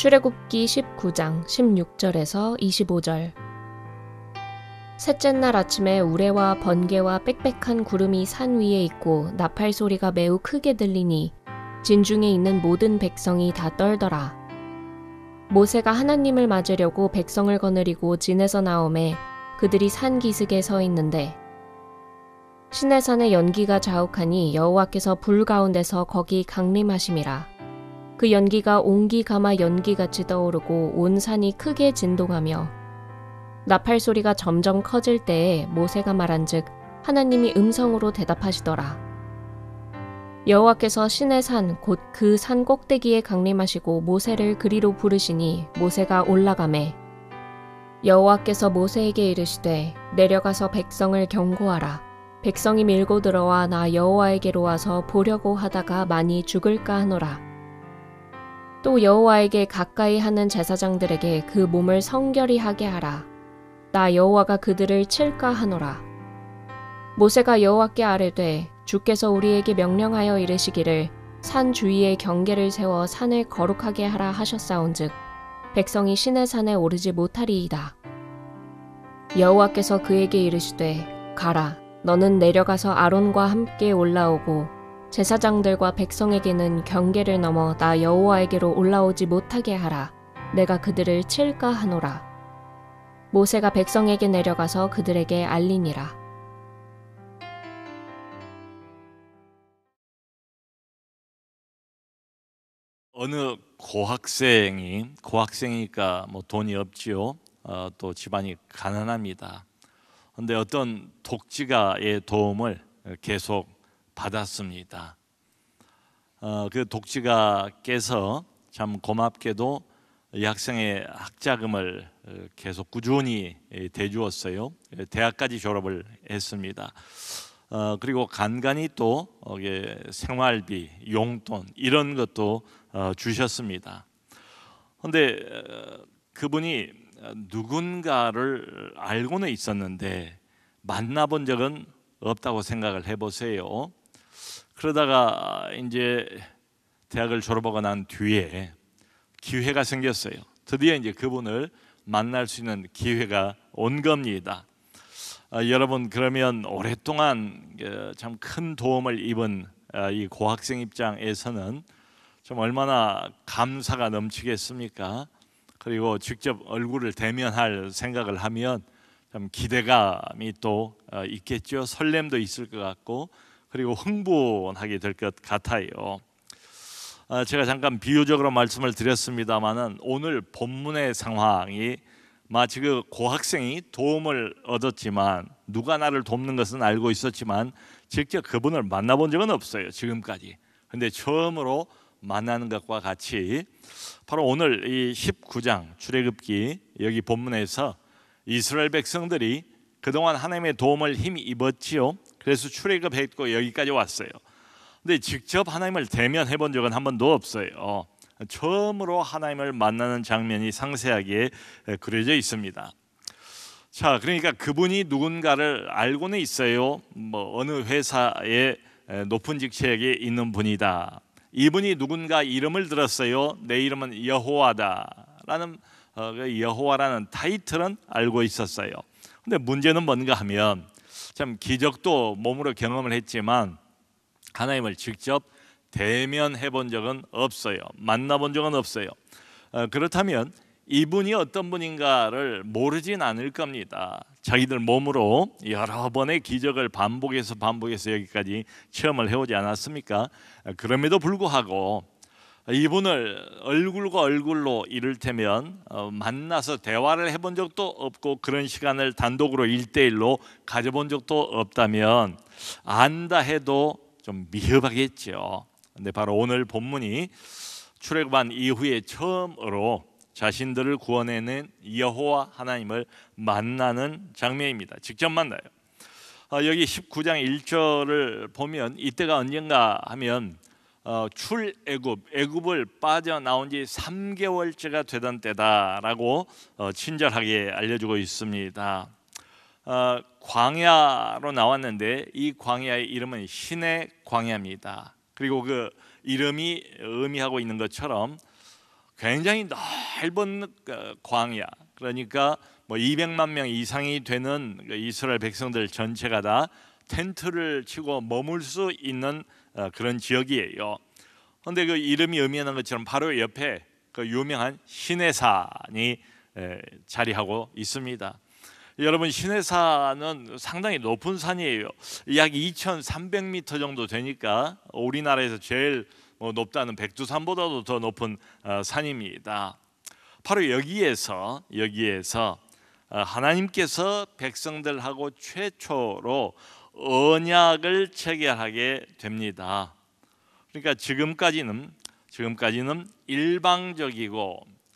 출애굽기 19장 16절에서 25절. 셋째 날 아침에 우레와 번개와 빽빽한 구름이 산 위에 있고 나팔 소리가 매우 크게 들리니 진중에 있는 모든 백성이 다 떨더라. 모세가 하나님을 맞으려고 백성을 거느리고 진에서 나오매 그들이 산 기슭에 서 있는데 시내산의 연기가 자욱하니 여호와께서 불 가운데서 거기 강림하심이라. 그 연기가 옹기가마 연기같이 떠오르고 온 산이 크게 진동하며 나팔 소리가 점점 커질 때에 모세가 말한즉 하나님이 음성으로 대답하시더라. 여호와께서 시내산 곧 그 산 꼭대기에 강림하시고 모세를 그리로 부르시니 모세가 올라가매 여호와께서 모세에게 이르시되 내려가서 백성을 경고하라. 백성이 밀고 들어와 나 여호와에게로 와서 보려고 하다가 많이 죽을까 하노라. 또 여호와에게 가까이 하는 제사장들에게 그 몸을 성결히 하게 하라. 나 여호와가 그들을 칠까 하노라. 모세가 여호와께 아뢰되 주께서 우리에게 명령하여 이르시기를 산 주위에 경계를 세워 산을 거룩하게 하라 하셨사온즉 백성이 시내산에 오르지 못하리이다. 여호와께서 그에게 이르시되 가라. 너는 내려가서 아론과 함께 올라오고 제사장들과 백성에게는 경계를 넘어 나 여호와에게로 올라오지 못하게 하라. 내가 그들을 칠까 하노라. 모세가 백성에게 내려가서 그들에게 알리니라. 어느 고학생이니까 뭐 돈이 없지요. 또 집안이 가난합니다. 그런데 어떤 독지가의 도움을 계속 받았습니다. 그 독지가께서 참 고맙게도 이 학생의 학자금을 계속 꾸준히 대주었어요. 대학까지 졸업을 했습니다. 그리고 간간히 또 생활비, 용돈 이런 것도 주셨습니다. 그런데 그분이 누군가를 알고는 있었는데 만나본 적은 없다고 생각을 해보세요. 그러다가 이제 대학을 졸업하고 난 뒤에 기회가 생겼어요. 드디어 이제 그분을 만날 수 있는 기회가 온 겁니다. 여러분, 그러면 오랫동안 참 큰 도움을 입은 이 고학생 입장에서는 좀 얼마나 감사가 넘치겠습니까? 그리고 직접 얼굴을 대면할 생각을 하면 참 기대감이 또 있겠죠. 설렘도 있을 것 같고 그리고 흥분하게 될 것 같아요. 제가 잠깐 비유적으로 말씀을 드렸습니다마는 오늘 본문의 상황이 마치 그 고학생이 도움을 얻었지만 누가 나를 돕는 것은 알고 있었지만 직접 그분을 만나본 적은 없어요, 지금까지. 근데 처음으로 만나는 것과 같이 바로 오늘 이 19장 출애굽기 여기 본문에서 이스라엘 백성들이 그동안 하나님의 도움을 힘이 입었지요. 그래서 출애굽했고 여기까지 왔어요. 근데 직접 하나님을 대면해 본 적은 한 번도 없어요. 처음으로 하나님을 만나는 장면이 상세하게 그려져 있습니다. 자, 그러니까 그분이 누군가를 알고는 있어요. 뭐 어느 회사의 높은 직책에 있는 분이다. 이분이 누군가 이름을 들었어요. 내 이름은 여호와다라는 여호와라는 타이틀은 알고 있었어요. 근데 문제는 뭔가 하면 참 기적도 몸으로 경험을 했지만 하나님을 직접 대면해 본 적은 없어요. 만나본 적은 없어요. 그렇다면 이분이 어떤 분인가를 모르진 않을 겁니다. 자기들 몸으로 여러 번의 기적을 반복해서 여기까지 체험을 해오지 않았습니까? 그럼에도 불구하고 이분을 얼굴과 얼굴로 이를테면 만나서 대화를 해본 적도 없고 그런 시간을 단독으로 1대1로 가져본 적도 없다면 안다 해도 좀 미흡하겠죠. 근데 바로 오늘 본문이 출애굽한 이후에 처음으로 자신들을 구원해낸 여호와 하나님을 만나는 장면입니다. 직접 만나요. 여기 19장 1절을 보면 이때가 언젠가 하면 애굽을 빠져나온 지 3개월째가 되던 때다라고 친절하게 알려주고 있습니다. 광야로 나왔는데 이 광야의 이름은 신의 광야입니다. 그리고 그 이름이 의미하고 있는 것처럼 굉장히 넓은 광야, 그러니까 뭐 200만 명 이상이 되는 이스라엘 백성들 전체가 다 텐트를 치고 머물 수 있는 그런 지역이에요. 그런데 그 이름이 의미하는 것처럼 바로 옆에 그 유명한 시내산이 자리하고 있습니다. 여러분, 시내산은 상당히 높은 산이에요. 약 2,300m 정도 되니까 우리나라에서 제일 높다는 백두산보다도 더 높은 산입니다. 바로 여기에서 하나님께서 백성들하고 최초로 언약을 체결하게 됩니다. 그러니까 지금까지는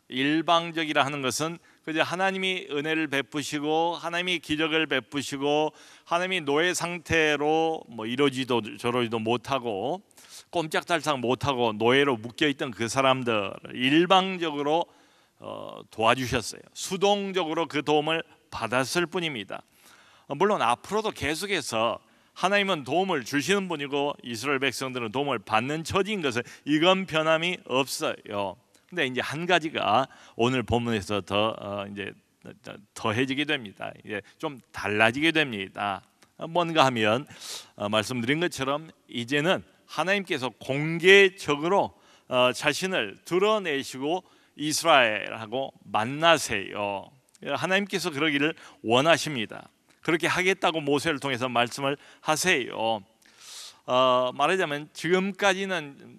일방적이라 하는 것은 그저 하나님이 은혜를 베푸시고 하나님이 기적을 베푸시고 하나님이 노예 상태로 뭐 이러지도 저러지도 못하고 꼼짝달싹 못하고 노예로 묶여있던 그 사람들을 일방적으로 도와주셨어요. 수동적으로 그 도움을 받았을 뿐입니다. 물론 앞으로도 계속해서 하나님은 도움을 주시는 분이고 이스라엘 백성들은 도움을 받는 처지인 것은 이건 변함이 없어요. 근데 이제 한 가지가 오늘 본문에서 이제 더해지게 됩니다. 이제 좀 달라지게 됩니다. 뭔가 하면 말씀드린 것처럼 이제는 하나님께서 공개적으로 자신을 드러내시고 이스라엘하고 만나세요. 하나님께서 그러기를 원하십니다. 그렇게 하겠다고 모세를 통해서 말씀을 하세요. 말하자면 지금까지는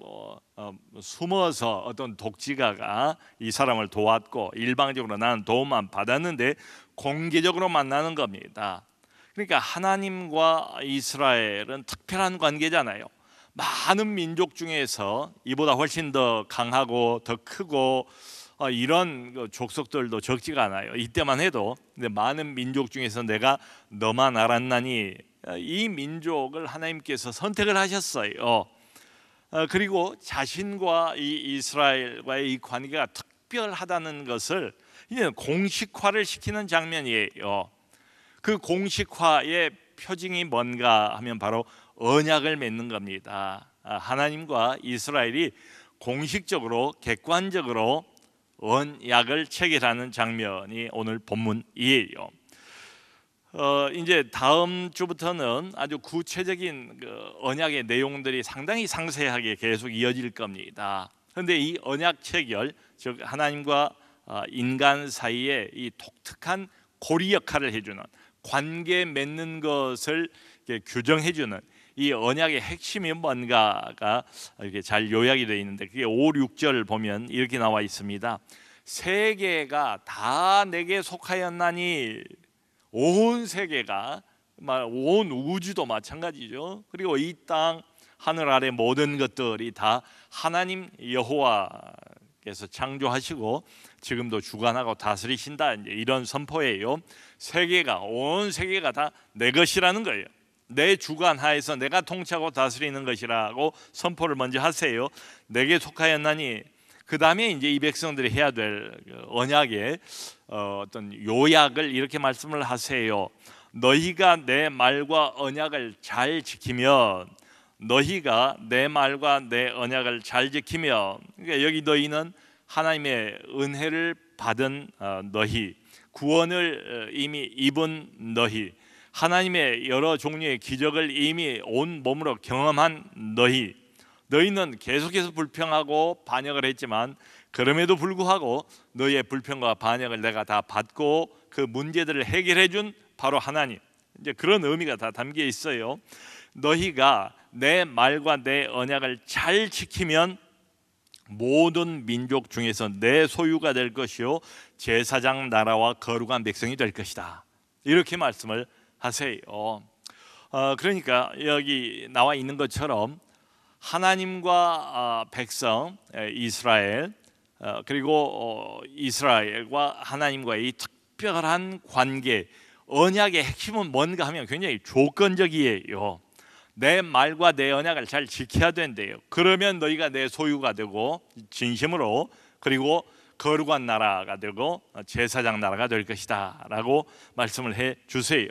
숨어서 어떤 독지가가 이 사람을 도왔고 일방적으로 나는 도움만 받았는데 공개적으로 만나는 겁니다. 그러니까 하나님과 이스라엘은 특별한 관계잖아요. 많은 민족 중에서 이보다 훨씬 더 강하고 더 크고 이런 족속들도 적지가 않아요. 이때만 해도 근데 많은 민족 중에서 내가 너만 알았나니 이 민족을 하나님께서 선택을 하셨어요. 그리고 자신과 이 이스라엘과의 이 관계가 특별하다는 것을 이제 공식화를 시키는 장면이에요. 그 공식화의 표징이 뭔가 하면 바로 언약을 맺는 겁니다. 하나님과 이스라엘이 공식적으로 객관적으로 언약을 체결하는 장면이 오늘 본문이에요. 이제 다음 주부터는 아주 구체적인 언약의 내용들이 상당히 상세하게 계속 이어질 겁니다. 그런데 이 언약 체결, 즉 하나님과 인간 사이에 이 독특한 고리 역할을 해주는, 관계 맺는 것을 규정해주는 이 언약의 핵심이 뭔가가 이렇게 잘 요약이 되어 있는데 그게 5, 6절 보면 이렇게 나와 있습니다. 세계가 다 내게 속하였나니, 온 세계가, 온 우주도 마찬가지죠. 그리고 이 땅 하늘 아래 모든 것들이 다 하나님 여호와께서 창조하시고 지금도 주관하고 다스리신다, 이제 이런 선포예요. 온 세계가 다 내 것이라는 거예요. 내 주관 하에서 내가 통치하고 다스리는 것이라고 선포를 먼저 하세요. 내게 속하였나니, 그 다음에 이제 이 백성들이 해야 될 언약의 어떤 요약을 이렇게 말씀을 하세요. 너희가 내 말과 언약을 잘 지키면, 너희가 내 말과 내 언약을 잘 지키면, 그러니까 여기 너희는 하나님의 은혜를 받은 너희, 구원을 이미 입은 너희, 하나님의 여러 종류의 기적을 이미 온 몸으로 경험한 너희는 계속해서 불평하고 반역을 했지만 그럼에도 불구하고 너희의 불평과 반역을 내가 다 받고 그 문제들을 해결해 준 바로 하나님, 이제 그런 의미가 다 담겨 있어요. 너희가 내 말과 내 언약을 잘 지키면 모든 민족 중에서 내 소유가 될 것이요 제사장 나라와 거룩한 백성이 될 것이다, 이렇게 말씀을 하세요. 그러니까 여기 나와 있는 것처럼 하나님과 백성 이스라엘, 그리고 이스라엘과 하나님과의 이 특별한 관계, 언약의 핵심은 뭔가 하면 굉장히 조건적이에요. 내 말과 내 언약을 잘 지켜야 된대요. 그러면 너희가 내 소유가 되고 진심으로, 그리고 거룩한 나라가 되고 제사장 나라가 될 것이다 라고 말씀을 해 주세요.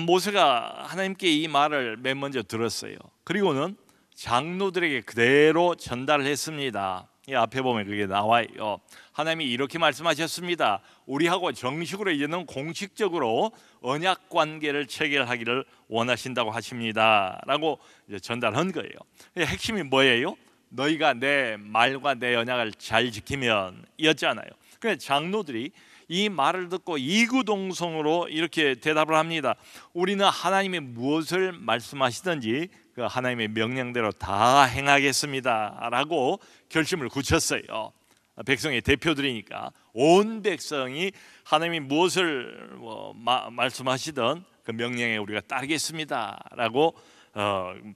모세가 하나님께 이 말을 맨 먼저 들었어요. 그리고는 장로들에게 그대로 전달을 했습니다. 이 앞에 보면 그게 나와요. 하나님이 이렇게 말씀하셨습니다. 우리하고 정식으로 이제는 공식적으로 언약 관계를 체결하기를 원하신다고 하십니다 라고 이제 전달한 거예요. 핵심이 뭐예요? 너희가 내 말과 내 언약을 잘 지키면 이었잖아요. 그래서 장로들이 이 말을 듣고 이구동성으로 이렇게 대답을 합니다. 우리는 하나님이 무엇을 말씀하시든지 그 하나님의 명령대로 다 행하겠습니다 라고 결심을 굳혔어요. 백성의 대표들이니까 온 백성이 하나님이 무엇을 말씀하시든 그 명령에 우리가 따르겠습니다 라고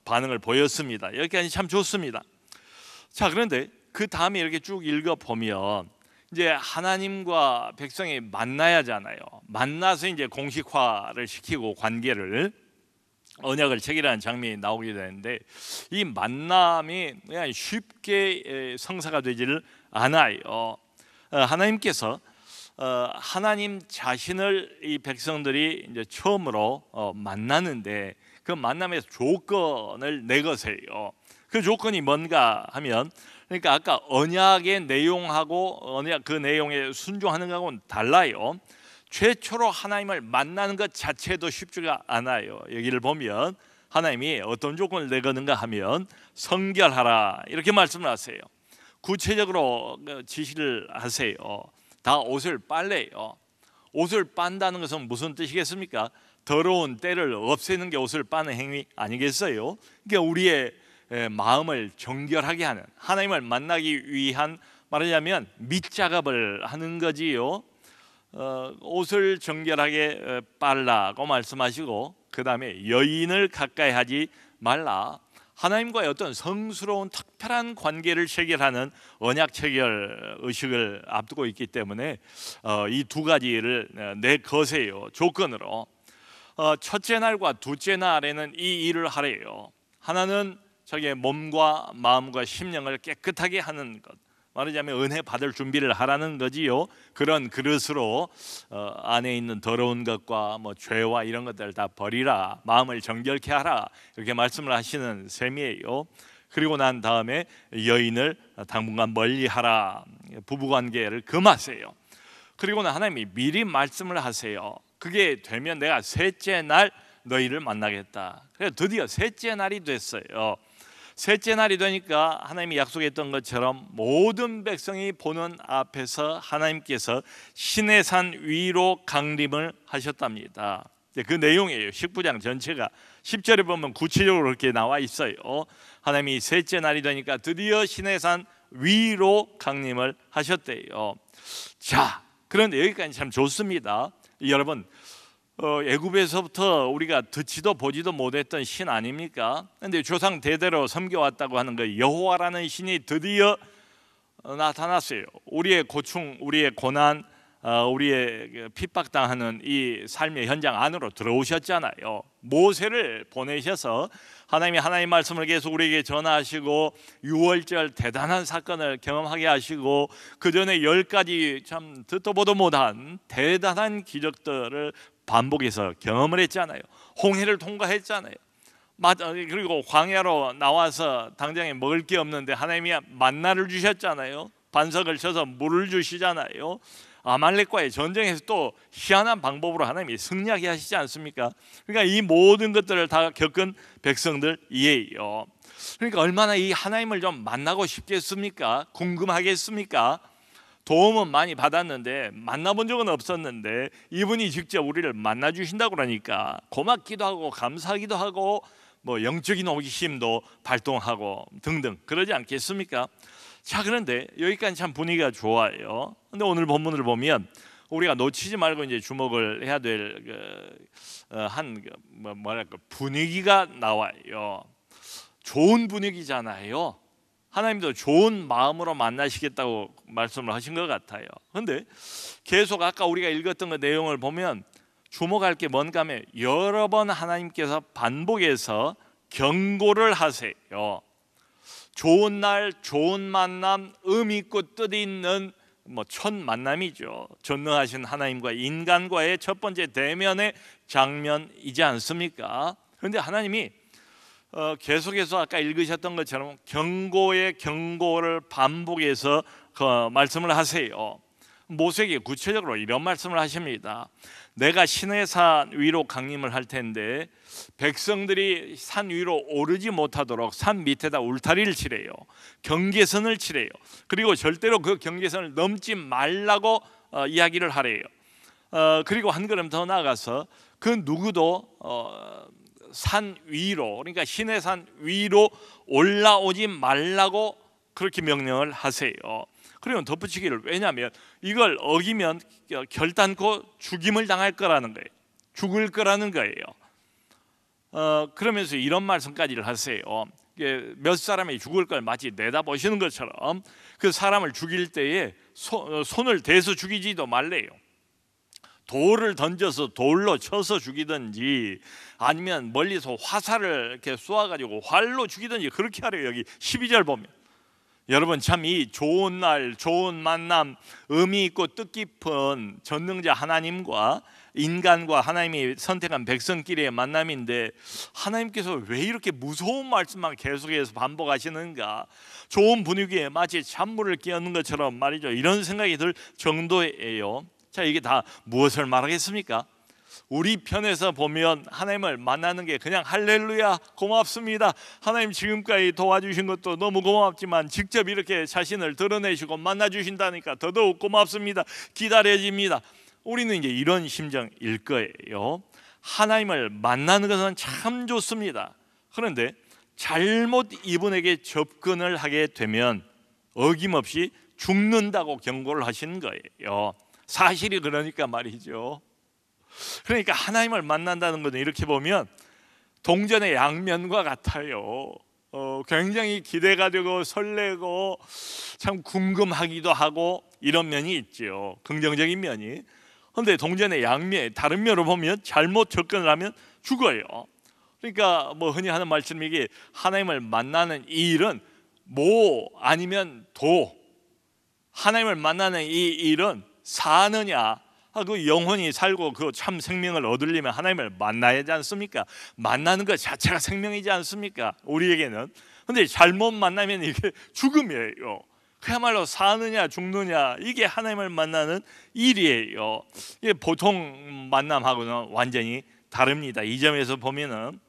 반응을 보였습니다. 여기까지 참 좋습니다. 자, 그런데 그 다음에 이렇게 쭉 읽어보면 이제 하나님과 백성이 만나야 하잖아요. 만나서 이제 공식화를 시키고 관계를 언약을 체결하는 장면이 나오게 되는데 이 만남이 그냥 쉽게 성사가 되지를 않아요. 하나님께서 하나님 자신을 이 백성들이 이제 처음으로 만나는데 그 만남에서 조건을 내거세요. 그 조건이 뭔가 하면 그러니까 아까 언약의 내용하고 언약 그 내용에 순종하는 것하고는 달라요. 최초로 하나님을 만나는 것 자체도 쉽지가 않아요. 여기를 보면 하나님이 어떤 조건을 내거는가 하면 성결하라 이렇게 말씀을 하세요. 구체적으로 지시를 하세요. 다 옷을 빨래요. 옷을 빤다는 것은 무슨 뜻이겠습니까? 더러운 때를 없애는 게 옷을 빠는 행위 아니겠어요? 그러니까 우리의 마음을 정결하게 하는 하나님을 만나기 위한 말하자면 밑작업을 하는 거지요. 옷을 정결하게 빨라고 말씀하시고 그 다음에 여인을 가까이 하지 말라. 하나님과의 어떤 성스러운 특별한 관계를 체결하는 언약 체결 의식을 앞두고 있기 때문에 이 두 가지를 내거세요. 조건으로 첫째 날과 둘째 날에는 이 일을 하래요. 하나는 자기의 몸과 마음과 심령을 깨끗하게 하는 것, 말하자면 은혜 받을 준비를 하라는 거지요. 그런 그릇으로 안에 있는 더러운 것과 뭐 죄와 이런 것들을 다 버리라, 마음을 정결케 하라 이렇게 말씀을 하시는 셈이에요. 그리고 난 다음에 여인을 당분간 멀리하라, 부부관계를 금하세요. 그리고는 하나님이 미리 말씀을 하세요. 그게 되면 내가 셋째 날 너희를 만나겠다. 그래서 드디어 셋째 날이 됐어요. 셋째 날이 되니까 하나님이 약속했던 것처럼 모든 백성이 보는 앞에서 하나님께서 시내산 위로 강림을 하셨답니다. 그 내용이에요. 19장 전체가 10절에 보면 구체적으로 그렇게 나와 있어요. 하나님이 셋째 날이 되니까 드디어 시내산 위로 강림을 하셨대요. 자, 그런데 여기까지 참 좋습니다. 여러분, 애굽에서부터 우리가 듣지도 보지도 못했던 신 아닙니까? 그런데 조상 대대로 섬겨왔다고 하는 그 여호와라는 신이 드디어 나타났어요. 우리의 고충, 우리의 고난, 우리의 핍박당하는 이 삶의 현장 안으로 들어오셨잖아요. 모세를 보내셔서 하나님이 하나님 말씀을 계속 우리에게 전하시고 6월절 대단한 사건을 경험하게 하시고 그 전에 10가지 참 듣도 보도 못한 대단한 기적들을 반복해서 경험을 했잖아요. 홍해를 통과했잖아요. 그리고 광야로 나와서 당장에 먹을 게 없는데 하나님이 만나를 주셨잖아요. 반석을 쳐서 물을 주시잖아요. 아말렉과의 전쟁에서 또 희한한 방법으로 하나님이 승리하게 하시지 않습니까? 그러니까 이 모든 것들을 다 겪은 백성들이에요. 그러니까 얼마나 이 하나님을 좀 만나고 싶겠습니까? 궁금하겠습니까? 도움은 많이 받았는데 만나본 적은 없었는데 이분이 직접 우리를 만나 주신다고 그러니까 고맙기도 하고 감사하기도 하고 뭐 영적인 호기심도 발동하고 등등 그러지 않겠습니까? 자, 그런데 여기까지 참 분위기가 좋아요. 근데 오늘 본문을 보면 우리가 놓치지 말고 이제 주목을 해야 될 뭐랄까 분위기가 나와요. 좋은 분위기잖아요. 하나님도 좋은 마음으로 만나시겠다고 말씀을 하신 것 같아요. 그런데 계속 아까 우리가 읽었던 그 내용을 보면 주목할 게 뭔가 하면 여러 번 하나님께서 반복해서 경고를 하세요. 좋은 날, 좋은 만남, 의미 있고 뜻 있는 첫 만남이죠. 전능하신 하나님과 인간과의 첫 번째 대면의 장면이지 않습니까? 그런데 하나님이 계속해서 아까 읽으셨던 것처럼 경고의 경고를 반복해서 말씀을 하세요. 모세에게 구체적으로 이런 말씀을 하십니다. 내가 시내산 위로 강림을 할 텐데 백성들이 산 위로 오르지 못하도록 산 밑에다 울타리를 치래요. 경계선을 치래요. 그리고 절대로 그 경계선을 넘지 말라고 이야기를 하래요. 그리고 한 걸음 더 나아가서 그 누구도 산 위로, 그러니까 시내산 위로 올라오지 말라고 그렇게 명령을 하세요. 그리고 덧붙이기를, 왜냐하면 이걸 어기면 결단코 죽임을 당할 거라는 거예요. 죽을 거라는 거예요. 그러면서 이런 말씀까지를 하세요. 몇 사람이 죽을 걸 마치 내다보시는 것처럼 그 사람을 죽일 때에 손을 대서 죽이지도 말래요. 돌을 던져서 돌로 쳐서 죽이든지 아니면 멀리서 화살을 이렇게 쏘아가지고 활로 죽이든지 그렇게 하래요. 여기 12절 보면. 여러분, 참 이 좋은 날, 좋은 만남, 의미 있고 뜻깊은 전능자 하나님과 인간과 하나님이 선택한 백성끼리의 만남인데 하나님께서 왜 이렇게 무서운 말씀만 계속해서 반복하시는가? 좋은 분위기에 마치 찬물을 끼얹는 것처럼 말이죠. 이런 생각이 들 정도예요. 자, 이게 다 무엇을 말하겠습니까? 우리 편에서 보면 하나님을 만나는 게 그냥 할렐루야 고맙습니다, 하나님 지금까지 도와주신 것도 너무 고맙지만 직접 이렇게 자신을 드러내시고 만나주신다니까 더더욱 고맙습니다, 기다려집니다. 우리는 이제 이런 심정일 거예요. 하나님을 만나는 것은 참 좋습니다. 그런데 잘못 이분에게 접근을 하게 되면 어김없이 죽는다고 경고를 하시는 거예요. 사실이 그러니까 말이죠. 그러니까 하나님을 만난다는 것은 이렇게 보면 동전의 양면과 같아요. 굉장히 기대가 되고 설레고 참 궁금하기도 하고 이런 면이 있죠. 긍정적인 면이. 그런데 동전의 양면, 다른 면으로 보면 잘못 접근을 하면 죽어요. 그러니까 뭐 흔히 하는 말씀이게 하나님을 만나는 이 일은 모 아니면 도, 하나님을 만나는 이 일은 사느냐, 그 영혼이 살고 그 참 생명을 얻으려면 하나님을 만나야 하지 않습니까? 만나는 것 자체가 생명이지 않습니까? 우리에게는. 근데 잘못 만나면 이게 죽음이에요. 그야말로 사느냐 죽느냐, 이게 하나님을 만나는 일이에요. 이게 보통 만남하고는 완전히 다릅니다. 이 점에서 보면은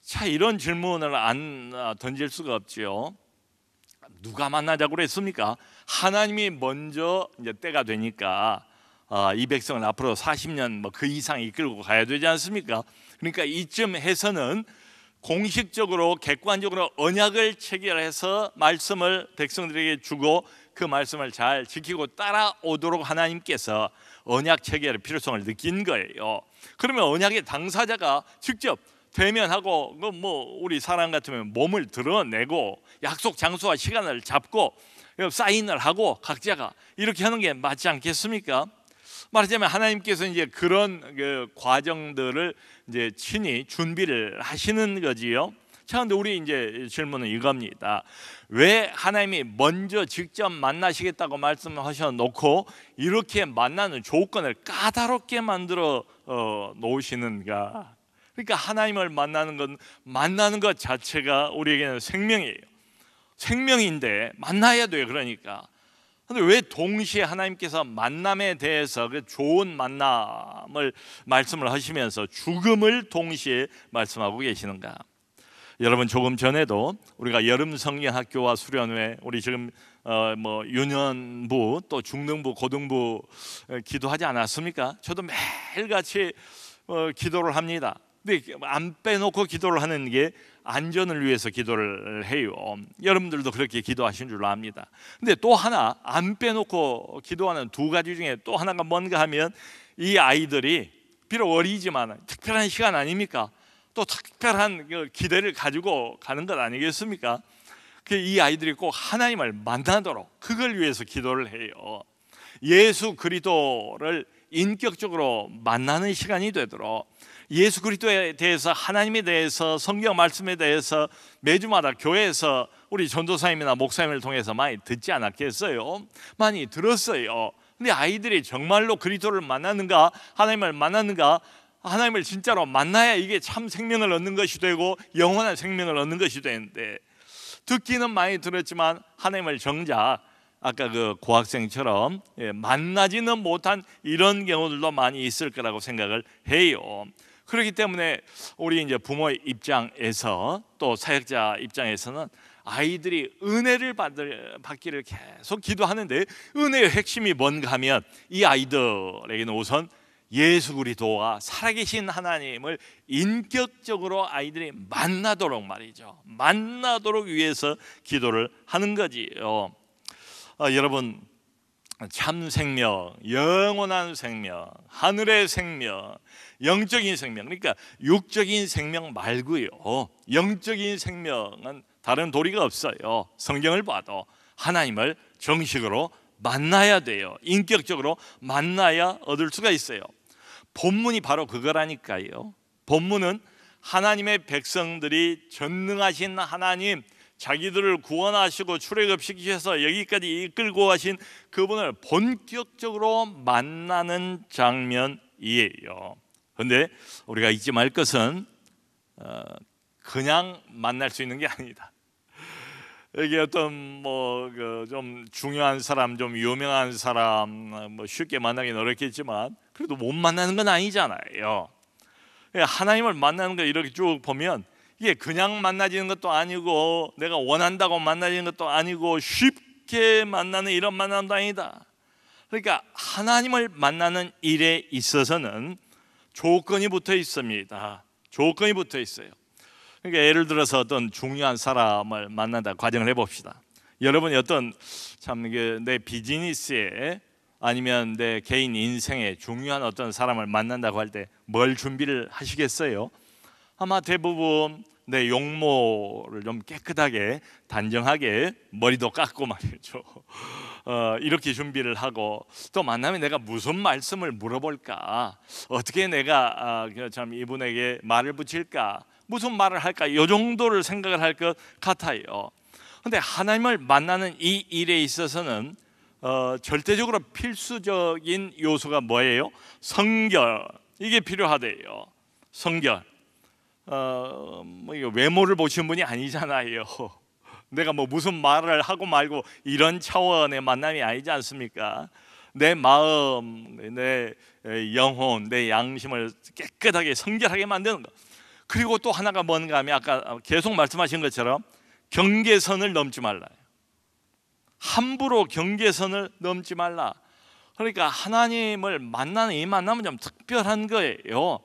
자, 이런 질문을 안 던질 수가 없죠. 누가 만나자고 그랬습니까? 하나님이 먼저 이제 때가 되니까 이 백성을 앞으로 40년 뭐 그 이상 이끌고 가야 되지 않습니까? 그러니까 이쯤 해서는 공식적으로 객관적으로 언약을 체결해서 말씀을 백성들에게 주고 그 말씀을 잘 지키고 따라오도록 하나님께서 언약 체결의 필요성을 느낀 거예요. 그러면 언약의 당사자가 직접 대면하고 뭐 우리 사람 같으면 몸을 드러내고 약속 장소와 시간을 잡고 사인을 하고 각자가 이렇게 하는 게 맞지 않겠습니까? 말하자면 하나님께서 이제 그런 그 과정들을 이제 친히 준비를 하시는 거지요. 자, 근데 우리 이제 질문은 이겁니다. 왜 하나님이 먼저 직접 만나시겠다고 말씀하셔 놓고 이렇게 만나는 조건을 까다롭게 만들어 놓으시는가? 그러니까 하나님을 만나는 것 자체가 우리에게는 생명이에요. 생명인데 만나야 돼요. 그러니까. 근데 왜 동시에 하나님께서 만남에 대해서 그 좋은 만남을 말씀을 하시면서 죽음을 동시에 말씀하고 계시는가? 여러분, 조금 전에도 우리가 여름 성경학교와 수련회, 우리 지금 뭐 유년부 또 중등부 고등부 기도하지 않았습니까? 저도 매일같이 기도를 합니다. 근데 안 빼놓고 기도를 하는 게 안전을 위해서 기도를 해요. 여러분들도 그렇게 기도하신 줄로 압니다. 근데 또 하나 안 빼놓고 기도하는 두 가지 중에 또 하나가 뭔가 하면 이 아이들이 비록 어리지만 특별한 시간 아닙니까? 또 특별한 기대를 가지고 가는 것 아니겠습니까? 이 아이들이 꼭 하나님을 만나도록 그걸 위해서 기도를 해요. 예수 그리스도를 인격적으로 만나는 시간이 되도록 예수 그리스도에 대해서, 하나님에 대해서, 성경 말씀에 대해서 매주마다 교회에서 우리 전도사님이나 목사님을 통해서 많이 듣지 않았겠어요? 많이 들었어요. 근데 아이들이 정말로 그리스도를 만나는가, 하나님을 만나는가, 하나님을 진짜로 만나야 이게 참 생명을 얻는 것이 되고 영원한 생명을 얻는 것이 되는데, 듣기는 많이 들었지만 하나님을 정작 아까 그 고학생처럼 만나지는 못한 이런 경우들도 많이 있을 거라고 생각을 해요. 그렇기 때문에 우리 이제 부모의 입장에서 또 사역자 입장에서는 아이들이 은혜를 받기를 계속 기도하는데, 은혜의 핵심이 뭔가 하면 이 아이들에게는 우선 예수 그리스도와 살아계신 하나님을 인격적으로 아이들이 만나도록 말이죠, 만나도록 위해서 기도를 하는 거지요. 여러분, 참 생명, 영원한 생명, 하늘의 생명, 영적인 생명, 그러니까 육적인 생명 말고요, 영적인 생명은 다른 도리가 없어요. 성경을 봐도 하나님을 정식으로 만나야 돼요. 인격적으로 만나야 얻을 수가 있어요. 본문이 바로 그거라니까요. 본문은 하나님의 백성들이 전능하신 하나님, 자기들을 구원하시고 출애굽시키셔서 여기까지 이끌고 가신 그분을 본격적으로 만나는 장면이에요. 그런데 우리가 잊지 말 것은 그냥 만날 수 있는 게 아니다. 여기 어떤 좀 중요한 사람, 좀 유명한 사람 쉽게 만나기는 어렵겠지만 그래도 못 만나는 건 아니잖아요. 하나님을 만나는 거 이렇게 쭉 보면 이게 그냥 만나지는 것도 아니고 내가 원한다고 만나지는 것도 아니고 쉽게 만나는 이런 만남도 아니다. 그러니까 하나님을 만나는 일에 있어서는 조건이 붙어 있습니다. 조건이 붙어 있어요. 그러니까 예를 들어서 어떤 중요한 사람을 만난다 가정을 해봅시다. 여러분이 어떤 참 내 비즈니스에 아니면 내 개인 인생에 중요한 어떤 사람을 만난다고 할 때 뭘 준비를 하시겠어요? 아마 대부분 내 용모를 좀 깨끗하게 단정하게 머리도 깎고 말이죠. 이렇게 준비를 하고, 또 만나면 내가 무슨 말씀을 물어볼까, 어떻게 내가 참 이분에게 말을 붙일까, 무슨 말을 할까, 이 정도를 생각을 할 것 같아요. 그런데 하나님을 만나는 이 일에 있어서는 절대적으로 필수적인 요소가 뭐예요? 성결, 이게 필요하대요. 성결. 이거 외모를 보시는 분이 아니잖아요. 내가 무슨 말을 하고 말고 이런 차원의 만남이 아니지 않습니까? 내 마음, 내 영혼, 내 양심을 깨끗하게 성결하게 만드는 것. 그리고 또 하나가 뭔가 하면 아까 계속 말씀하신 것처럼 경계선을 넘지 말라. 함부로 경계선을 넘지 말라. 그러니까 하나님을 만나는 이 만남은 좀 특별한 거예요.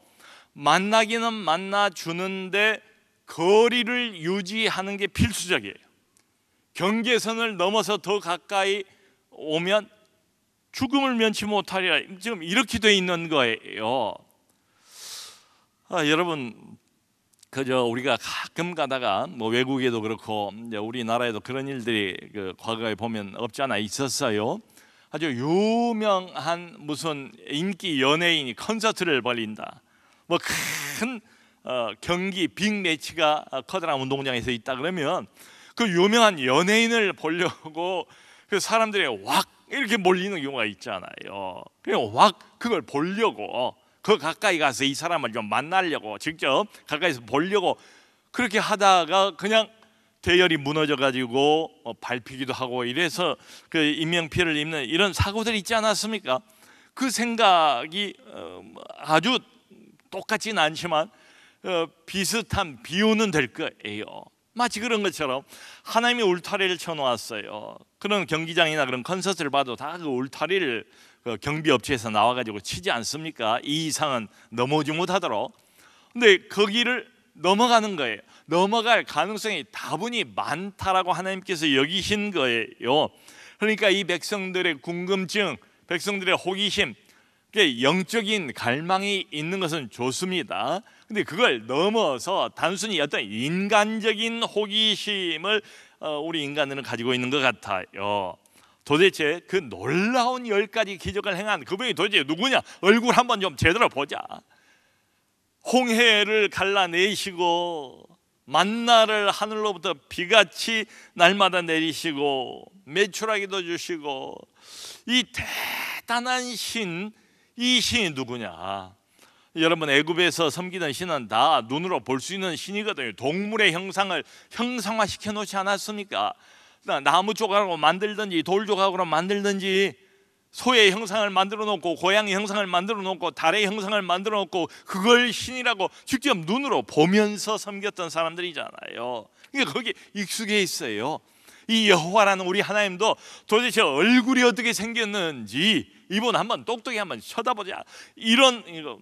만나기는 만나주는데 거리를 유지하는 게 필수적이에요. 경계선을 넘어서 더 가까이 오면 죽음을 면치 못하리라. 지금 이렇게 돼 있는 거예요. 여러분, 그저 우리가 가끔 가다가 외국에도 그렇고 우리나라에도 그런 일들이 과거에 보면 없지 않아 있었어요. 아주 유명한 무슨 인기 연예인이 콘서트를 벌린다. 큰 경기 빅매치가 커다란 운동장에서 있다 그러면 그 유명한 연예인을 보려고 그 사람들이 확 이렇게 몰리는 경우가 있잖아요. 그냥 확 그걸 보려고 그 가까이 가서 이 사람을 좀 만나려고 직접 가까이서 보려고 그렇게 하다가 그냥 대열이 무너져가지고 밟히기도 하고 이래서 그 인명피해를 입는 이런 사고들이 있지 않았습니까? 그 생각이 아주 똑같지는 않지만 비슷한 비유는 될 거예요. 마치 그런 것처럼 하나님이 울타리를 쳐놓았어요. 그런 경기장이나 그런 콘서트를 봐도 다 그 울타리를 경비업체에서 나와가지고 치지 않습니까? 이 이상은 넘어오지 못하도록. 근데 거기를 넘어가는 거예요. 넘어갈 가능성이 다분히 많다라고 하나님께서 여기신 거예요. 그러니까 이 백성들의 궁금증, 백성들의 호기심, 영적인 갈망이 있는 것은 좋습니다. 근데 그걸 넘어서 단순히 어떤 인간적인 호기심을 우리 인간들은 가지고 있는 것 같아요. 도대체 그 놀라운 10가지 기적을 행한 그분이 도대체 누구냐? 얼굴 한번 좀 제대로 보자. 홍해를 갈라내시고 만나를 하늘로부터 비같이 날마다 내리시고 메추라기도 주시고 이 대단한 신, 이 신이 누구냐? 여러분, 애굽에서 섬기던 신은 다 눈으로 볼 수 있는 신이거든요. 동물의 형상을 형상화시켜 놓지 않았습니까? 나무 조각으로 만들든지 돌 조각으로 만들든지 소의 형상을 만들어 놓고 고양이 형상을 만들어 놓고 달의 형상을 만들어 놓고 그걸 신이라고 직접 눈으로 보면서 섬겼던 사람들이잖아요. 그러니까 거기에 익숙해 있어요. 이 여호와라는 우리 하나님도 도대체 얼굴이 어떻게 생겼는지 이분 한번 똑똑히 한번 쳐다보자. 이런 이거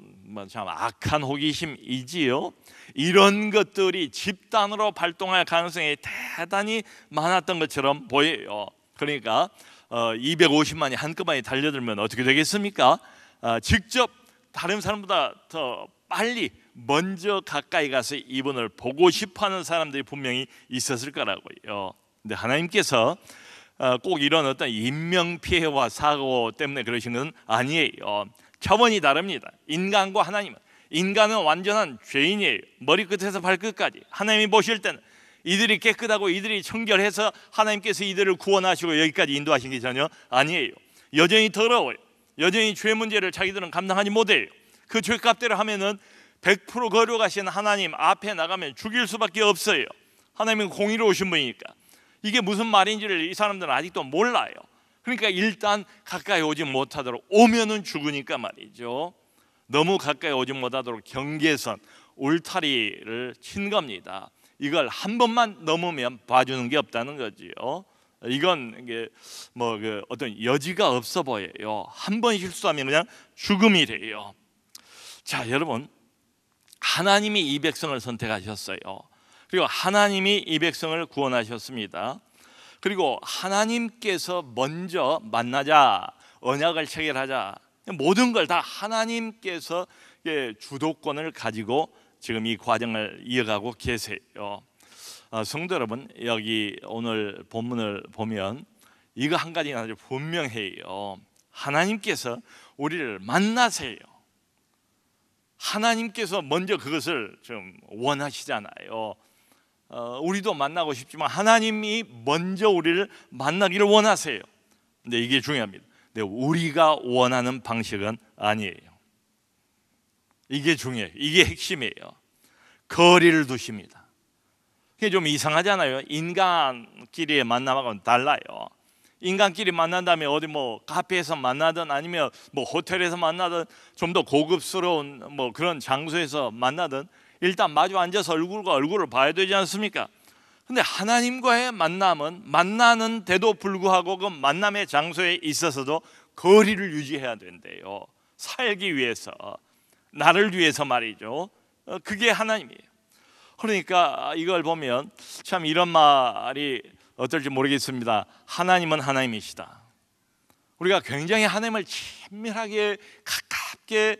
참 악한 호기심이지요. 이런 것들이 집단으로 발동할 가능성이 대단히 많았던 것처럼 보여요. 그러니까 250만이 한꺼번에 달려들면 어떻게 되겠습니까? 직접 다른 사람보다 더 빨리 먼저 가까이 가서 이분을 보고 싶어하는 사람들이 분명히 있었을 거라고요. 근데 하나님께서 꼭 이런 어떤 인명피해와 사고 때문에 그러신 건 아니에요. 차원이 다릅니다. 인간과 하나님은, 인간은 완전한 죄인이에요. 머리끝에서 발끝까지. 하나님이 보실 때는 이들이 깨끗하고 이들이 청결해서 하나님께서 이들을 구원하시고 여기까지 인도하신 게 전혀 아니에요. 여전히 더러워요. 여전히 죄 문제를 자기들은 감당하지 못해요. 그 죄값대로 하면은 100% 거룩하신 하나님 앞에 나가면 죽일 수밖에 없어요. 하나님은 공의로우신 분이니까. 이게 무슨 말인지를 이 사람들은 아직도 몰라요. 그러니까 일단 가까이 오지 못하도록, 오면은 죽으니까 말이죠. 너무 가까이 오지 못하도록 경계선, 울타리를 친 겁니다. 이걸 한 번만 넘으면 봐주는 게 없다는 거지요. 이건 이게 뭐 그 어떤 여지가 없어 보여요. 한 번 실수하면 그냥 죽음이래요. 자, 여러분, 하나님이 이 백성을 선택하셨어요. 그리고 하나님이 이 백성을 구원하셨습니다. 그리고 하나님께서 먼저 만나자, 언약을 체결하자, 모든 걸 다 하나님께서 주도권을 가지고 지금 이 과정을 이어가고 계세요. 성도 여러분, 여기 오늘 본문을 보면 이거 한 가지는 아주 분명해요. 하나님께서 우리를 만나세요. 하나님께서 먼저 그것을 좀 원하시잖아요. 우리도 만나고 싶지만 하나님이 먼저 우리를 만나기를 원하세요. 근데 이게 중요합니다. 근데 우리가 원하는 방식은 아니에요. 이게 중요해요. 이게 핵심이에요. 거리를 두십니다. 그게 좀 이상하잖아요. 인간끼리의 만남하고는 달라요. 인간끼리 만난다면 어디 뭐 카페에서 만나든 아니면 뭐 호텔에서 만나든 좀 더 고급스러운 뭐 그런 장소에서 만나든 일단 마주 앉아서 얼굴과 얼굴을 봐야 되지 않습니까? 근데 하나님과의 만남은 만나는데도 불구하고 그 만남의 장소에 있어서도 거리를 유지해야 된대요. 살기 위해서, 나를 위해서 말이죠. 그게 하나님이에요. 그러니까 이걸 보면 참 이런 말이 어떨지 모르겠습니다. 하나님은 하나님이시다. 우리가 굉장히 하나님을 친밀하게 가깝게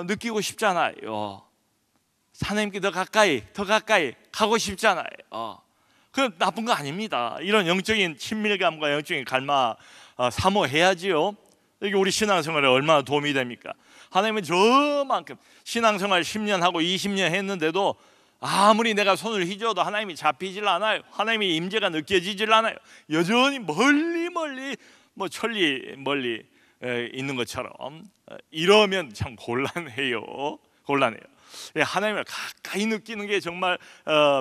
느끼고 싶잖아요. 하나님께 더 가까이 가고 싶잖아요. 그건 나쁜 거 아닙니다. 이런 영적인 친밀감과 영적인 갈망 사모해야지요. 이게 우리 신앙생활에 얼마나 도움이 됩니까? 하나님은 저만큼 신앙생활 10년 하고 20년 했는데도 아무리 내가 손을 휘저어도 하나님이 잡히질 않아요. 하나님의 임재가 느껴지질 않아요. 여전히 멀리 뭐 천리 멀리 있는 것처럼 이러면 참 곤란해요. 하나님을 가까이 느끼는 게 정말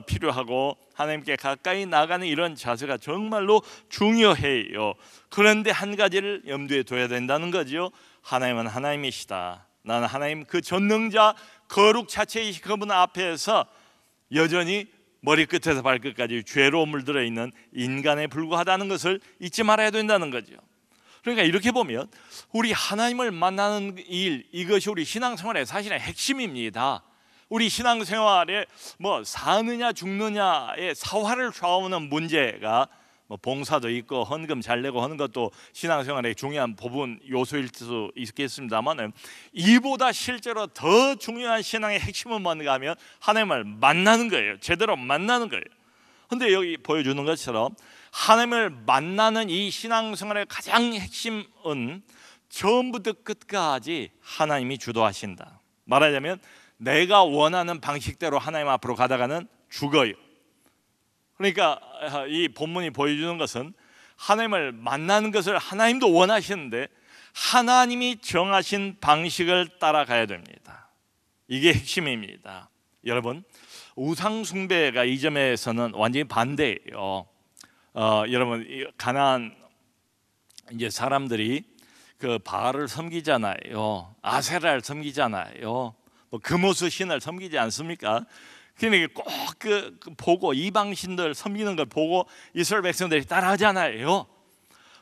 필요하고 하나님께 가까이 나가는 이런 자세가 정말로 중요해요. 그런데 한 가지를 염두에 둬야 된다는 거죠. 하나님은 하나님이시다. 나는 하나님 그 전능자 거룩 자체이신 그분 앞에서 여전히 머리끝에서 발끝까지 죄로 물들어 있는 인간에 불과하다는 것을 잊지 말아야 된다는 거죠. 그러니까 이렇게 보면 우리 하나님을 만나는 일, 이것이 우리 신앙생활의 사실은 핵심입니다. 우리 신앙생활에 뭐 사느냐 죽느냐의 사활을 좌우하는 문제가 뭐 봉사도 있고 헌금 잘 내고 하는 것도 신앙생활의 중요한 부분 요소일 수 있겠습니다만, 이보다 실제로 더 중요한 신앙의 핵심은 뭔가 하면 하나님을 만나는 거예요. 제대로 만나는 거예요. 근데 여기 보여주는 것처럼 하나님을 만나는 이 신앙생활의 가장 핵심은 처음부터 끝까지 하나님이 주도하신다. 말하자면 내가 원하는 방식대로 하나님 앞으로 가다가는 죽어요. 그러니까 이 본문이 보여주는 것은 하나님을 만나는 것을 하나님도 원하시는데 하나님이 정하신 방식을 따라가야 됩니다. 이게 핵심입니다. 여러분, 우상 숭배가 이 점에서는 완전히 반대예요. 여러분, 가나안 이제 사람들이 그 바알을 섬기잖아요. 아세라를 섬기잖아요. 뭐 금오수 신을 섬기지 않습니까? 그러니까 꼭 그 보고 이방신들 섬기는 걸 보고 이스라엘 백성들이 따라하잖아요.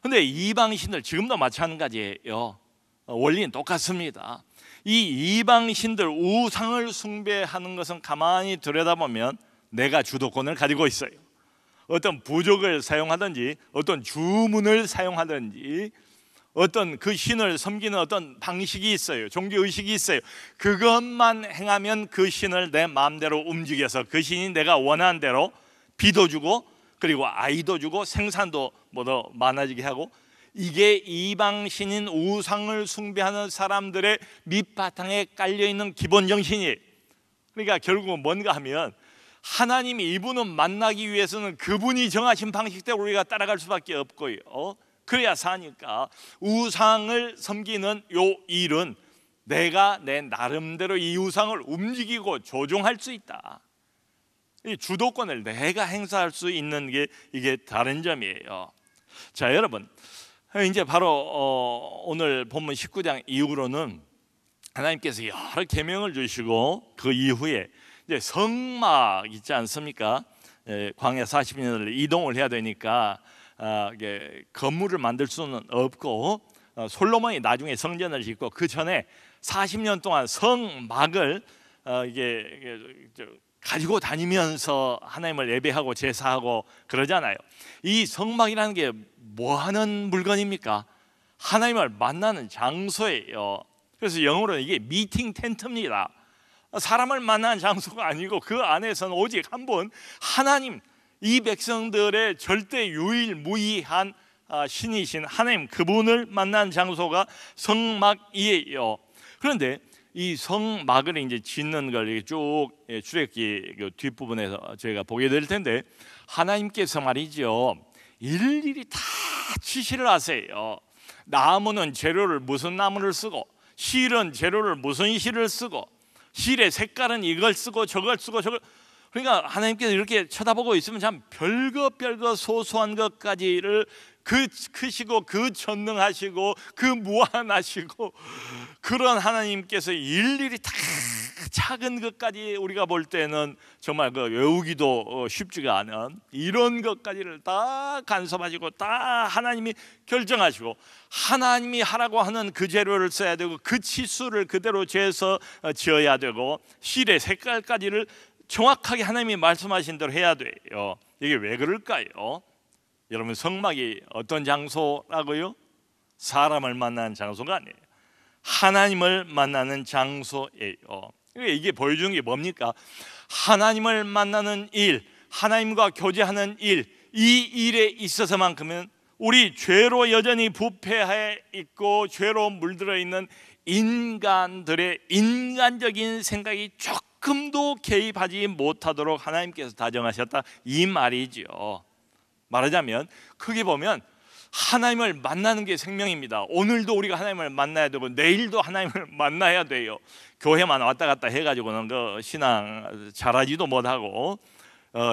근데 이방신들 지금도 마찬가지예요. 원리는 똑같습니다. 이 이방신들 우상을 숭배하는 것은 가만히 들여다보면 내가 주도권을 가지고 있어요. 어떤 부족을 사용하든지 어떤 주문을 사용하든지 어떤 그 신을 섬기는 어떤 방식이 있어요. 종교의식이 있어요. 그것만 행하면 그 신을 내 마음대로 움직여서 그 신이 내가 원하는 대로 비도 주고 그리고 아이도 주고 생산도 뭐 더 많아지게 하고, 이게 이방신인 우상을 숭배하는 사람들의 밑바탕에 깔려있는 기본 정신이에요. 그러니까 결국은 뭔가 하면 하나님이 이분은 만나기 위해서는 그분이 정하신 방식대로 우리가 따라갈 수밖에 없고요. 그래야 사니까 우상을 섬기는 요 일은 내가 내 나름대로 이 우상을 움직이고 조종할 수 있다. 이 주도권을 내가 행사할 수 있는 게 이게 다른 점이에요. 자, 여러분, 이제 바로 오늘 본문 19장 이후로는 하나님께서 여러 계명을 주시고 그 이후에 이제 성막 있지 않습니까? 광야 40년을 이동을 해야 되니까 이게 건물을 만들 수는 없고 솔로몬이 나중에 성전을 짓고 그 전에 40년 동안 성막을 이게 가지고 다니면서 하나님을 예배하고 제사하고 그러잖아요. 이 성막이라는 게 뭐 하는 물건입니까? 하나님을 만나는 장소예요. 그래서 영어로는 이게 미팅 텐트입니다. 사람을 만나는 장소가 아니고 그 안에서는 오직 한 분 하나님, 이 백성들의 절대 유일무이한 신이신 하나님, 그분을 만난 장소가 성막이에요. 그런데 이 성막을 이제 짓는 걸 쭉 출애굽기 뒷부분에서 저희가 보게 될 텐데, 하나님께서 말이죠, 일일이 다 지시를 하세요. 나무는 재료를 무슨 나무를 쓰고, 실은 재료를 무슨 실을 쓰고, 실의 색깔은 이걸 쓰고 저걸 쓰고 저걸. 그러니까 하나님께서 이렇게 쳐다보고 있으면 참 별거 소소한 것까지를 그 크시고 그 전능하시고 그 무한하시고 그런 하나님께서 일일이 다 작은 것까지 우리가 볼 때는 정말 그 외우기도 쉽지가 않은 이런 것까지를 다 간섭하시고 다 하나님이 결정하시고, 하나님이 하라고 하는 그 재료를 써야 되고 그 치수를 그대로 재서 지어야 되고 실의 색깔까지를 정확하게 하나님이 말씀하신 대로 해야 돼요. 이게 왜 그럴까요? 여러분, 성막이 어떤 장소라고요? 사람을 만나는 장소가 아니에요. 하나님을 만나는 장소예요. 이게 보여주는 게 뭡니까? 하나님을 만나는 일, 하나님과 교제하는 일, 이 일에 있어서만큼은 우리 죄로 여전히 부패해 있고 죄로 물들어 있는 인간들의 인간적인 생각이 조금도 개입하지 못하도록 하나님께서 다정하셨다, 이 말이죠. 말하자면 크게 보면 하나님을 만나는 게 생명입니다. 오늘도 우리가 하나님을 만나야 되고 내일도 하나님을 만나야 돼요. 교회만 왔다 갔다 해가지고는 그 신앙 잘하지도 못하고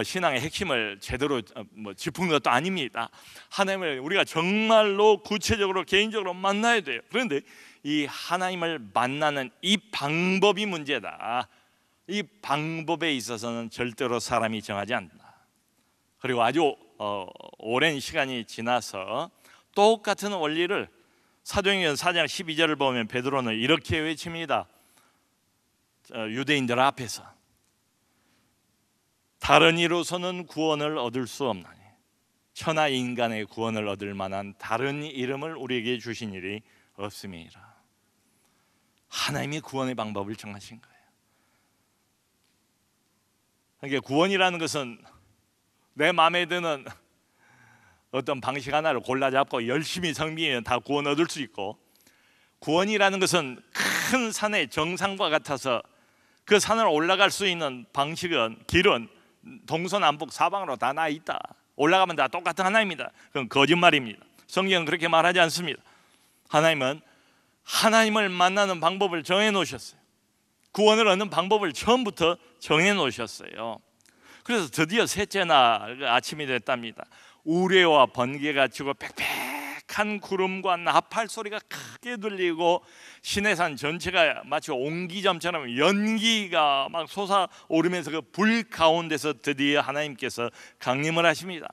신앙의 핵심을 제대로 짚은 것도 아닙니다. 하나님을 우리가 정말로 구체적으로 개인적으로 만나야 돼요. 그런데 이 하나님을 만나는 이 방법이 문제다. 이 방법에 있어서는 절대로 사람이 정하지 않는다. 그리고 아주 오랜 시간이 지나서 똑같은 원리를 사도행전 4장 12절을 보면 베드로는 이렇게 외칩니다. 유대인들 앞에서 다른 이로서는 구원을 얻을 수 없나니 천하 인간의 구원을 얻을 만한 다른 이름을 우리에게 주신 일이 없음이라. 하나님이 구원의 방법을 정하신 거예요. 그러니까 구원이라는 것은 내 마음에 드는 어떤 방식 하나를 골라 잡고 열심히 섬기면 다 구원 얻을 수 있고, 구원이라는 것은 큰 산의 정상과 같아서 그 산을 올라갈 수 있는 방식은, 길은 동서남북 사방으로 다 나 있다, 올라가면 다 똑같은 하나님입니다. 그건 거짓말입니다. 성경은 그렇게 말하지 않습니다. 하나님은 하나님을 만나는 방법을 정해 놓으셨어요. 구원을 얻는 방법을 처음부터 정해 놓으셨어요. 그래서 드디어 셋째 날 아침이 됐답니다. 우레와 번개가 치고 빽빽한 구름과 나팔 소리가 크게 들리고 시내산 전체가 마치 옹기점처럼 연기가 막 솟아오르면서 그 불 가운데서 드디어 하나님께서 강림을 하십니다.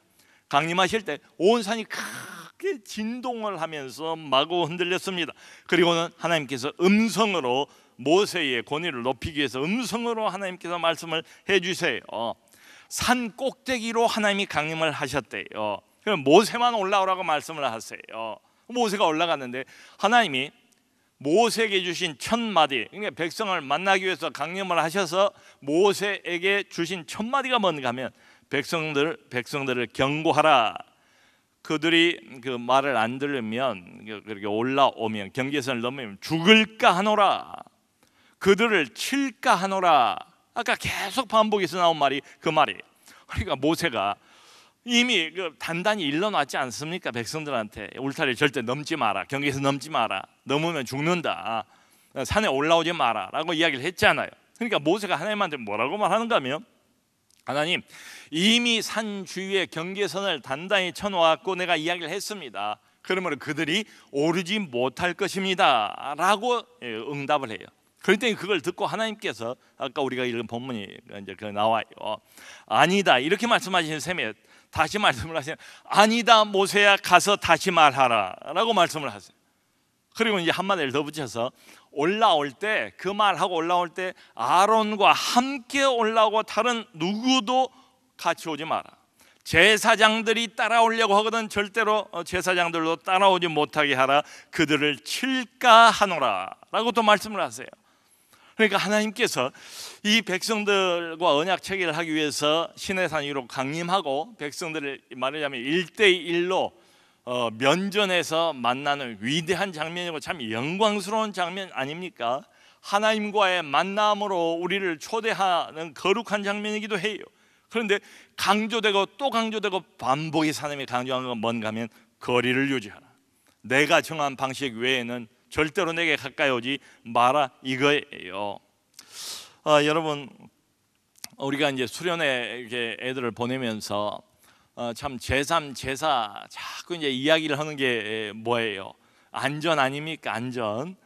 강림하실 때 온 산이 크게 진동을 하면서 마구 흔들렸습니다. 그리고는 하나님께서 음성으로 모세의 권위를 높이기 위해서 음성으로 하나님께서 말씀을 해주세요. 산 꼭대기로 하나님이 강림을 하셨대요. 그럼 모세만 올라오라고 말씀을 하세요. 모세가 올라갔는데 하나님이 모세에게 주신 첫 마디, 그러니까 백성을 만나기 위해서 강림을 하셔서 모세에게 주신 첫 마디가 뭔가 하면 백성들을 경고하라. 그들이 그 말을 안 들으면, 그렇게 올라오면, 경계선을 넘으면 죽을까 하노라. 그들을 칠까 하노라. 아까 계속 반복해서 나온 말이 그 말이에요. 그러니까 모세가 이미 단단히 일러놨지 않습니까? 백성들한테 울타리 절대 넘지 마라, 경계선 넘지 마라, 넘으면 죽는다, 산에 올라오지 마라 라고 이야기를 했잖아요. 그러니까 모세가 하나님한테 뭐라고 말하는가 하면, 하나님, 이미 산 주위에 경계선을 단단히 쳐놓았고 내가 이야기를 했습니다. 그러면 그들이 오르지 못할 것입니다 라고 응답을 해요. 그랬더니 그걸 듣고 하나님께서 아까 우리가 읽은 본문이 이제 나와요. 아니다, 이렇게 말씀하시는 셈에 다시 말씀을 하시는, 아니다 모세야, 가서 다시 말하라 라고 말씀을 하세요. 그리고 이제 한마디를 더 붙여서 올라올 때, 그 말하고 올라올 때 아론과 함께 올라오고 다른 누구도 같이 오지 마라. 제사장들이 따라오려고 하거든 절대로 제사장들도 따라오지 못하게 하라. 그들을 칠까 하노라 라고 또 말씀을 하세요. 그러니까 하나님께서 이 백성들과 언약 체계를 하기 위해서 시내산 위로 강림하고 백성들을 말하자면 1대1로 면전에서 만나는 위대한 장면이고 참 영광스러운 장면 아닙니까? 하나님과의 만남으로 우리를 초대하는 거룩한 장면이기도 해요. 그런데 강조되고 또 강조되고 반복해서 하나님이 강조하는 건 뭔가 하면 거리를 유지하라. 내가 정한 방식 외에는 절대로 내게 가까이 오지 마라, 이거예요. 여러분, 우리가 이제 수련회 이렇게 애들을 보내면서 참 제3, 제사 자꾸 이제 이야기를 하는 게 뭐예요? 안전 아닙니까? 안전.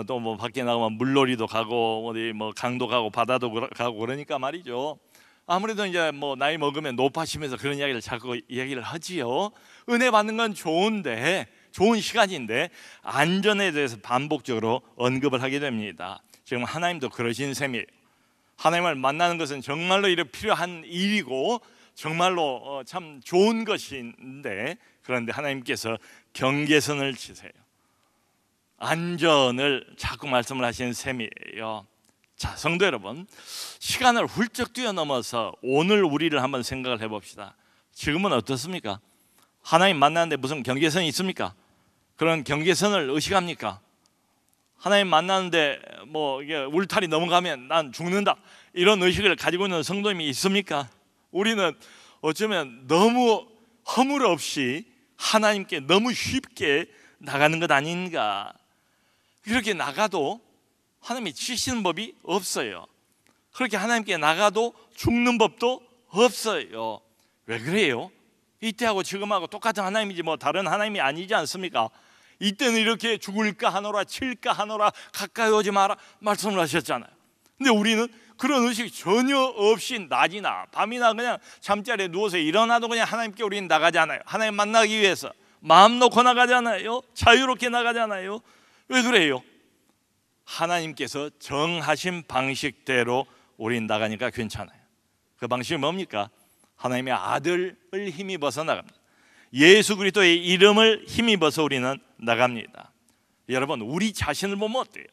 또 뭐 밖에 나가면 물놀이도 가고 어디 뭐 강도 가고 바다도 가고 그러니까 말이죠. 아무래도 이제 뭐 나이 먹으면 높아지면서 그런 이야기를 자꾸 이야기를 하지요. 은혜 받는 건 좋은데, 좋은 시간인데 안전에 대해서 반복적으로 언급을 하게 됩니다. 지금 하나님도 그러신 셈이에요. 하나님을 만나는 것은 정말로 이렇게 필요한 일이고 정말로 참 좋은 것인데, 그런데 하나님께서 경계선을 치세요. 안전을 자꾸 말씀을 하시는 셈이에요. 자, 성도 여러분, 시간을 훌쩍 뛰어넘어서 오늘 우리를 한번 생각을 해봅시다. 지금은 어떻습니까? 하나님 만나는데 무슨 경계선이 있습니까? 그런 경계선을 의식합니까? 하나님 만나는데 뭐 이게 울타리 넘어가면 난 죽는다, 이런 의식을 가지고 있는 성도님이 있습니까? 우리는 어쩌면 너무 허물 없이 하나님께 너무 쉽게 나가는 것 아닌가. 그렇게 나가도 하나님이 치시는 법이 없어요. 그렇게 하나님께 나가도 죽는 법도 없어요. 왜 그래요? 이때하고 지금하고 똑같은 하나님이지 뭐 다른 하나님이 아니지 않습니까? 이때는 이렇게 죽을까 하노라, 칠까 하노라, 가까이 오지 마라 말씀을 하셨잖아요. 근데 우리는 그런 의식이 전혀 없이 낮이나 밤이나 그냥 잠자리에 누워서 일어나도 그냥 하나님께 우리는 나가잖아요. 하나님 만나기 위해서 마음 놓고 나가잖아요. 자유롭게 나가잖아요. 왜 그래요? 하나님께서 정하신 방식대로 우린 나가니까 괜찮아요. 그 방식이 뭡니까? 하나님의 아들을 힘입어서 나갑니다. 예수 그리스도의 이름을 힘입어서 우리는 나갑니다. 여러분, 우리 자신을 보면 어때요?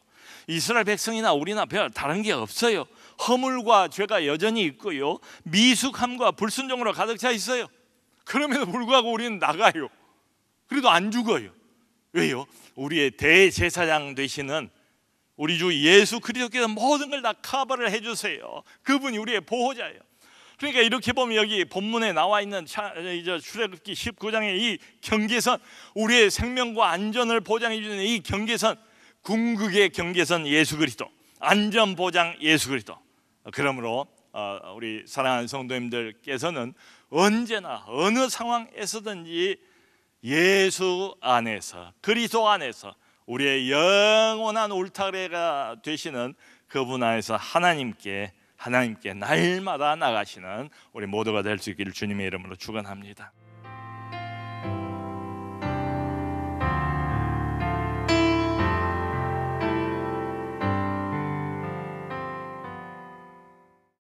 이스라엘 백성이나 우리나 별 다른 게 없어요. 허물과 죄가 여전히 있고요, 미숙함과 불순종으로 가득 차 있어요. 그럼에도 불구하고 우리는 나가요. 그래도 안 죽어요. 왜요? 우리의 대제사장 되시는 우리 주 예수 그리스도께서 모든 걸 다 커버를 해주세요. 그분이 우리의 보호자예요. 그러니까 이렇게 보면 여기 본문에 나와 있는 출애굽기 19장의 이 경계선, 우리의 생명과 안전을 보장해 주는 이 경계선, 궁극의 경계선 예수 그리스도, 안전 보장 예수 그리스도. 그러므로 우리 사랑하는 성도님들께서는 언제나 어느 상황에서든지 예수 안에서, 그리스도 안에서 우리의 영원한 울타리가 되시는 그분 안에서 하나님께 날마다 나가시는 우리 모두가 될 수 있기를 주님의 이름으로 축원합니다.